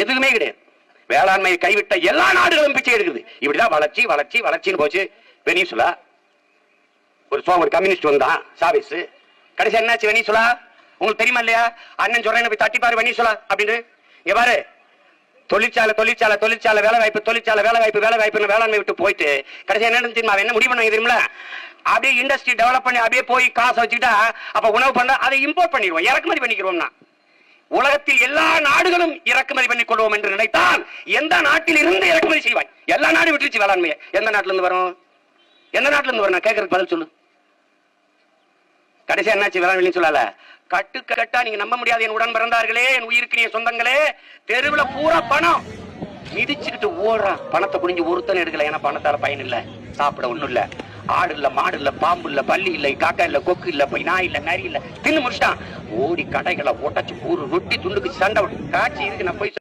எதுவுமே கிடையாது. வேளாண்மையை கைவிட்ட எல்லா நாடுகளும் பிச்சை எடுக்குது. இப்படிதான் வளர்ச்சி வளர்ச்சி வளர்ச்சின்னு போச்சு. வெனிசுலா ஒரு கம்யூனிஸ்ட் வந்தான் சாவேஸ். கடைசி என்னாச்சு வெனிசுலா உங்களுக்கு தெரியுமா இல்லையா? அண்ணன் சொல்றேன் போய் தட்டி பாரு வெனிசுலா அப்படின்னு. இங்க பாரு, தொழிற்சாலை தொழிற்சாலை தொழிற்சாலை வேலை வாய்ப்பு தொழிற்சாலை வேலை வாய்ப்பு வேலை வாய்ப்பு வேளாண்மை விட்டு போயிட்டு கடைசி என்ன தெரியுமா? என்ன முடிவு பண்ண தெரியுமா? அப்படியே இண்டஸ்ட்ரி டெவலப் பண்ணி அப்படியே போய் காசை வச்சுக்கிட்டா அப்ப உணவு பண்ண அதை இம்போர்ட் பண்ணிடுவோம், இறக்குமதி பண்ணிக்கிறோம்னா. உலகத்தில் எல்லா நாடுகளும் இறக்குமதி பண்ணிக் கொள்வோம் என்று நினைத்தால் எந்த நாட்டில் இருந்து இறக்குமதி செய்வாய்? எல்லா நாடும் விட்டுருச்சு வேளாண்மையை. எந்த நாட்டில இருந்து வரும்? எந்த நாட்டில இருந்து வரும்? நான் கேட்கறதுக்கு பதில் சொல்லு. கடைசி என்னாச்சு வேளாண்மை சொல்லல. கட்டு கட்டா நீங்க நம்ப முடியாது என் உடன் பிறந்தார்களே, என் உயிருக்கு சொந்தங்களே, தெருவுல பூரா பணம் மிதிச்சுக்கிட்டு ஓடுறான். பணத்தை குடிஞ்சு ஒருத்தனை எடுக்கல. ஏன்னா பணத்தால பயன் இல்ல, சாப்பிட ஒண்ணும் இல்ல. ஆடு இல்ல, மாடு இல்ல, பாம்பு இல்ல, பள்ளி இல்ல, காக்கா இல்ல, கொக்கு இல்ல, நாய் இல்ல, நரி இல்ல, தின்னு முடிச்சிட்டான். ஓடி கடைகளை உடைச்சு ஒரு ரொட்டி துண்டுக்கு சண்டை காட்சி இருக்கு. நான் போய்